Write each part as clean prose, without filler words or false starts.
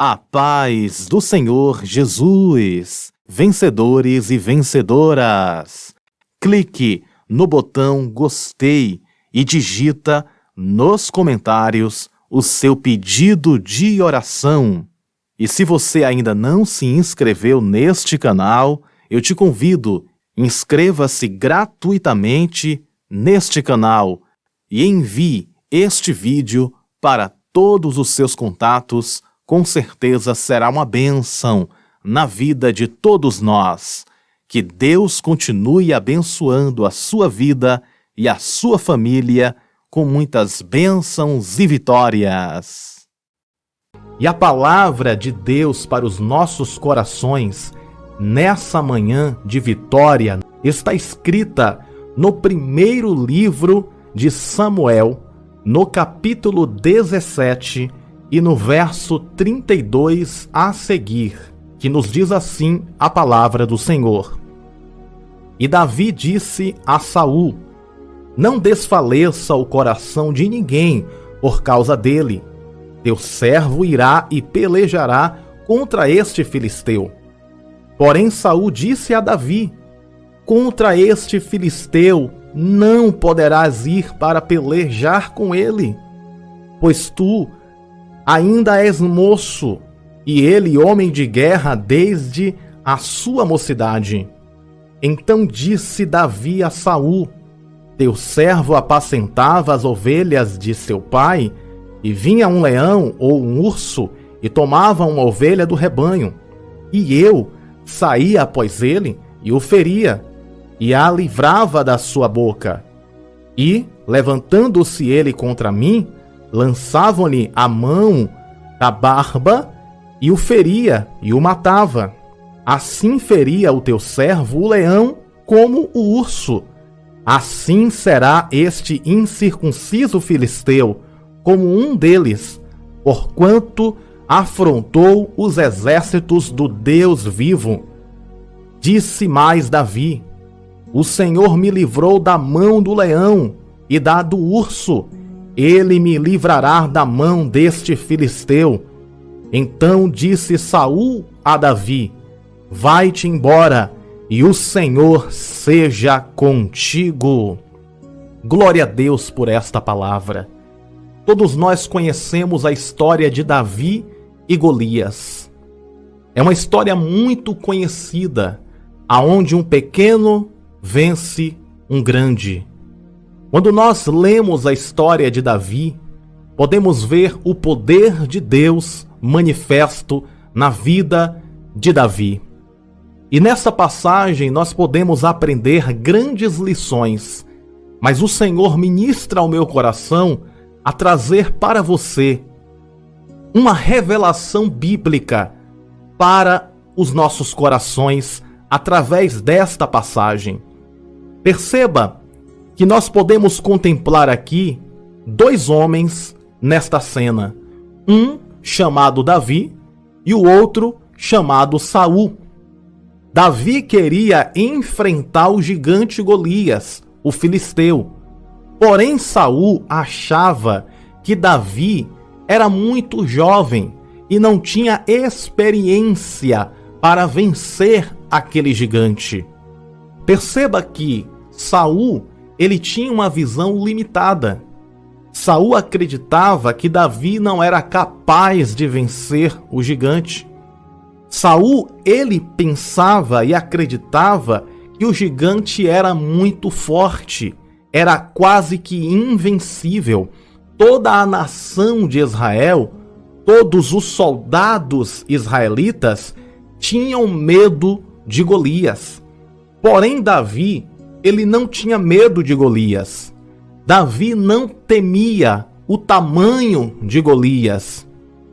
A paz do Senhor Jesus, vencedores e vencedoras. Clique no botão gostei e digita nos comentários o seu pedido de oração. E se você ainda não se inscreveu neste canal, eu te convido, inscreva-se gratuitamente neste canal e envie este vídeo para todos os seus contatos. Com certeza será uma bênção na vida de todos nós. Que Deus continue abençoando a sua vida e a sua família com muitas bênçãos e vitórias. E a palavra de Deus para os nossos corações, nessa manhã de vitória, está escrita no primeiro livro de Samuel, no capítulo 17, e no verso 32 a seguir, que nos diz assim a palavra do Senhor. E Davi disse a Saul: não desfaleça o coração de ninguém por causa dele. Teu servo irá e pelejará contra este filisteu. Porém Saul disse a Davi: contra este filisteu não poderás ir para pelejar com ele, pois tu ainda és moço, e ele homem de guerra desde a sua mocidade. Então disse Davi a Saul: teu servo apacentava as ovelhas de seu pai, e vinha um leão ou um urso, e tomava uma ovelha do rebanho, e eu saía após ele, e o feria, e a livrava da sua boca. E, levantando-se ele contra mim, lançavam-lhe a mão da barba, e o feria, e o matava. Assim feria o teu servo o leão como o urso. Assim será este incircunciso filisteu, como um deles, porquanto afrontou os exércitos do Deus vivo. Disse mais Davi: o Senhor me livrou da mão do leão e da do urso. Ele me livrará da mão deste filisteu. Então disse Saul a Davi: vai-te embora, e o Senhor seja contigo. Glória a Deus por esta palavra. Todos nós conhecemos a história de Davi e Golias. É uma história muito conhecida, aonde um pequeno vence um grande. Quando nós lemos a história de Davi, podemos ver o poder de Deus manifesto na vida de Davi. E nessa passagem nós podemos aprender grandes lições, mas o Senhor ministra ao meu coração a trazer para você uma revelação bíblica para os nossos corações através desta passagem. Perceba que nós podemos contemplar aqui dois homens nesta cena, um chamado Davi e o outro chamado Saul. Davi queria enfrentar o gigante Golias, o filisteu. Porém Saul achava que Davi era muito jovem e não tinha experiência para vencer aquele gigante. Perceba que Saul, ele tinha uma visão limitada. Saul acreditava que Davi não era capaz de vencer o gigante. Saul, ele pensava e acreditava que o gigante era muito forte, era quase que invencível. Toda a nação de Israel, todos os soldados israelitas tinham medo de Golias. Porém Davi, ele não tinha medo de Golias. Davi não temia o tamanho de Golias,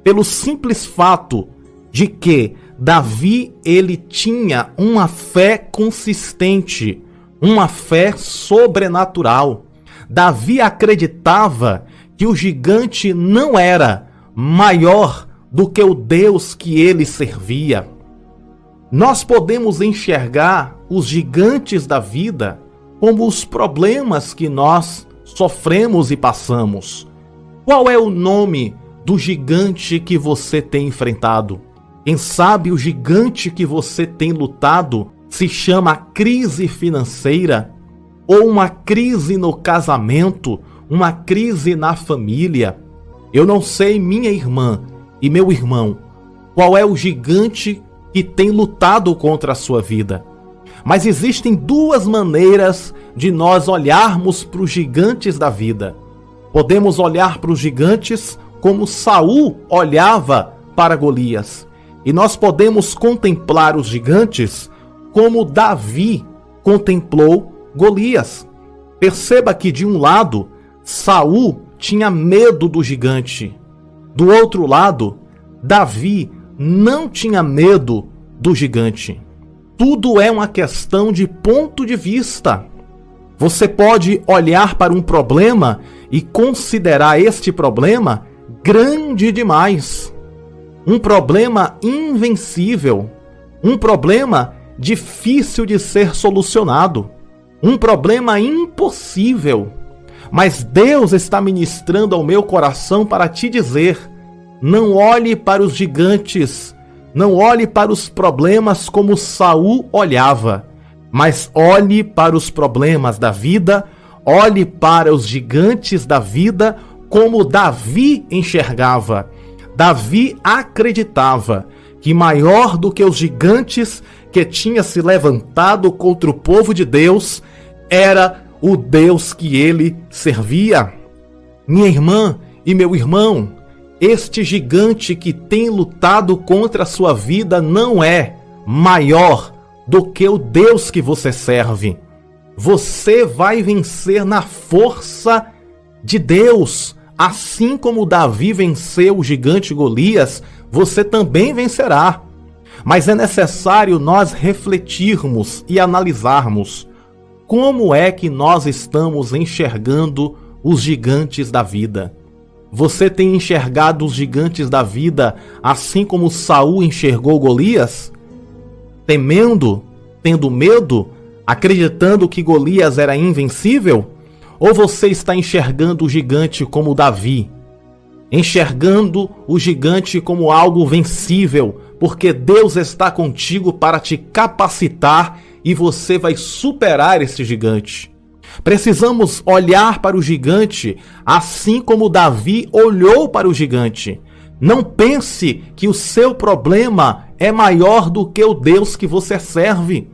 pelo simples fato de que Davi, ele tinha uma fé consistente, uma fé sobrenatural. Davi acreditava que o gigante não era maior do que o Deus que ele servia. Nós podemos enxergar os gigantes da vida como os problemas que nós sofremos e passamos. Qual é o nome do gigante que você tem enfrentado. Quem sabe o gigante que você tem lutado se chama crise financeira, ou uma crise no casamento, uma crise na família. Eu não sei, minha irmã e meu irmão, qual é o gigante que tem lutado contra a sua vida. Mas existem duas maneiras de nós olharmos para os gigantes da vida. Podemos olhar para os gigantes como Saul olhava para Golias. E nós podemos contemplar os gigantes como Davi contemplou Golias. Perceba que de um lado, Saul tinha medo do gigante. Do outro lado, Davi não tinha medo do gigante. Tudo é uma questão de ponto de vista. Você pode olhar para um problema e considerar este problema grande demais. Um problema invencível. Um problema difícil de ser solucionado. Um problema impossível. Mas Deus está ministrando ao meu coração para te dizer: não olhe para os gigantes, não olhe para os problemas como Saul olhava, mas olhe para os problemas da vida, olhe para os gigantes da vida como Davi enxergava. Davi acreditava que maior do que os gigantes que tinha se levantado contra o povo de Deus era o Deus que ele servia. Minha irmã e meu irmão, este gigante que tem lutado contra a sua vida não é maior do que o Deus que você serve. Você vai vencer na força de Deus. Assim como Davi venceu o gigante Golias, você também vencerá. Mas é necessário nós refletirmos e analisarmos como é que nós estamos enxergando os gigantes da vida. Você tem enxergado os gigantes da vida assim como Saul enxergou Golias? Temendo, tendo medo, acreditando que Golias era invencível? Ou você está enxergando o gigante como Davi? Enxergando o gigante como algo vencível, porque Deus está contigo para te capacitar e você vai superar esse gigante. Precisamos olhar para o gigante assim como Davi olhou para o gigante. Não pense que o seu problema é maior do que o Deus que você serve.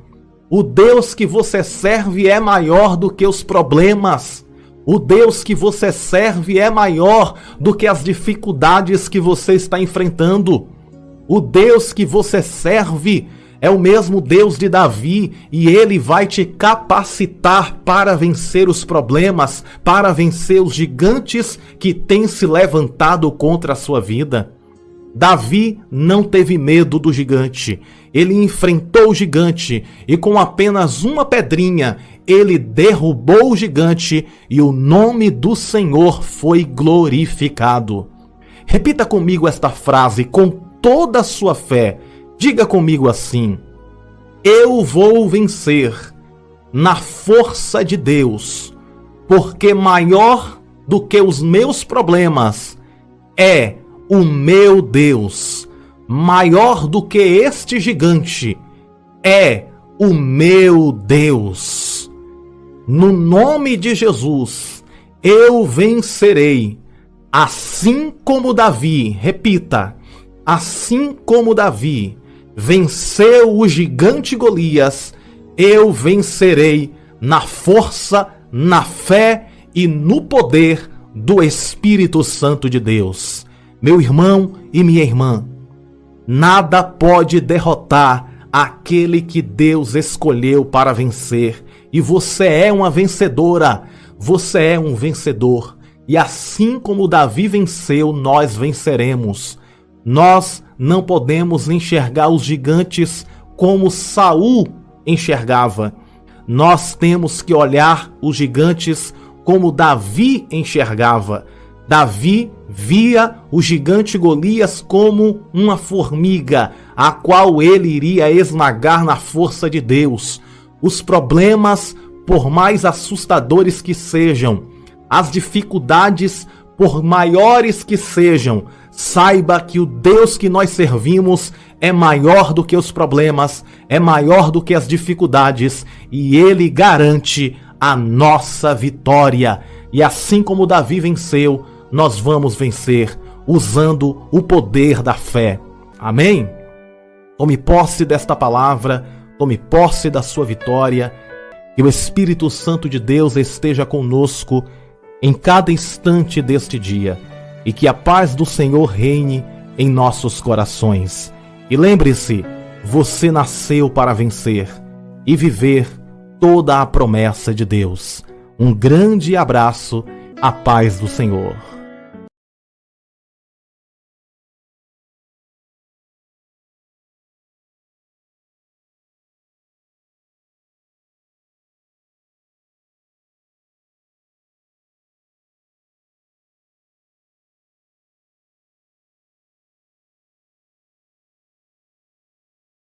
O Deus que você serve é maior do que os problemas. O Deus que você serve é maior do que as dificuldades que você está enfrentando. O Deus que você serve é o mesmo Deus de Davi e ele vai te capacitar para vencer os problemas, para vencer os gigantes que têm se levantado contra a sua vida. Davi não teve medo do gigante. Ele enfrentou o gigante e com apenas uma pedrinha ele derrubou o gigante e o nome do Senhor foi glorificado. Repita comigo esta frase com toda a sua fé. Diga comigo assim: eu vou vencer na força de Deus, porque maior do que os meus problemas é o meu Deus. Maior do que este gigante é o meu Deus. No nome de Jesus, eu vencerei, assim como Davi, repita, assim como Davi venceu o gigante Golias, eu vencerei na força, na fé e no poder do Espírito Santo de Deus. Meu irmão e minha irmã, nada pode derrotar aquele que Deus escolheu para vencer. E você é uma vencedora, você é um vencedor. E assim como Davi venceu, nós venceremos. Nós não podemos enxergar os gigantes como Saul enxergava. Nós temos que olhar os gigantes como Davi enxergava. Davi via o gigante Golias como uma formiga, a qual ele iria esmagar na força de Deus. Os problemas, por mais assustadores que sejam, as dificuldades, por maiores que sejam, Saiba que o Deus que nós servimos é maior do que os problemas, é maior do que as dificuldades, e Ele garante a nossa vitória. E assim como Davi venceu, nós vamos vencer usando o poder da fé. Amém? Tome posse desta palavra, tome posse da sua vitória, que o Espírito Santo de Deus esteja conosco em cada instante deste dia e que a paz do Senhor reine em nossos corações. E lembre-se, você nasceu para vencer e viver toda a promessa de Deus. Um grande abraço, a paz do Senhor.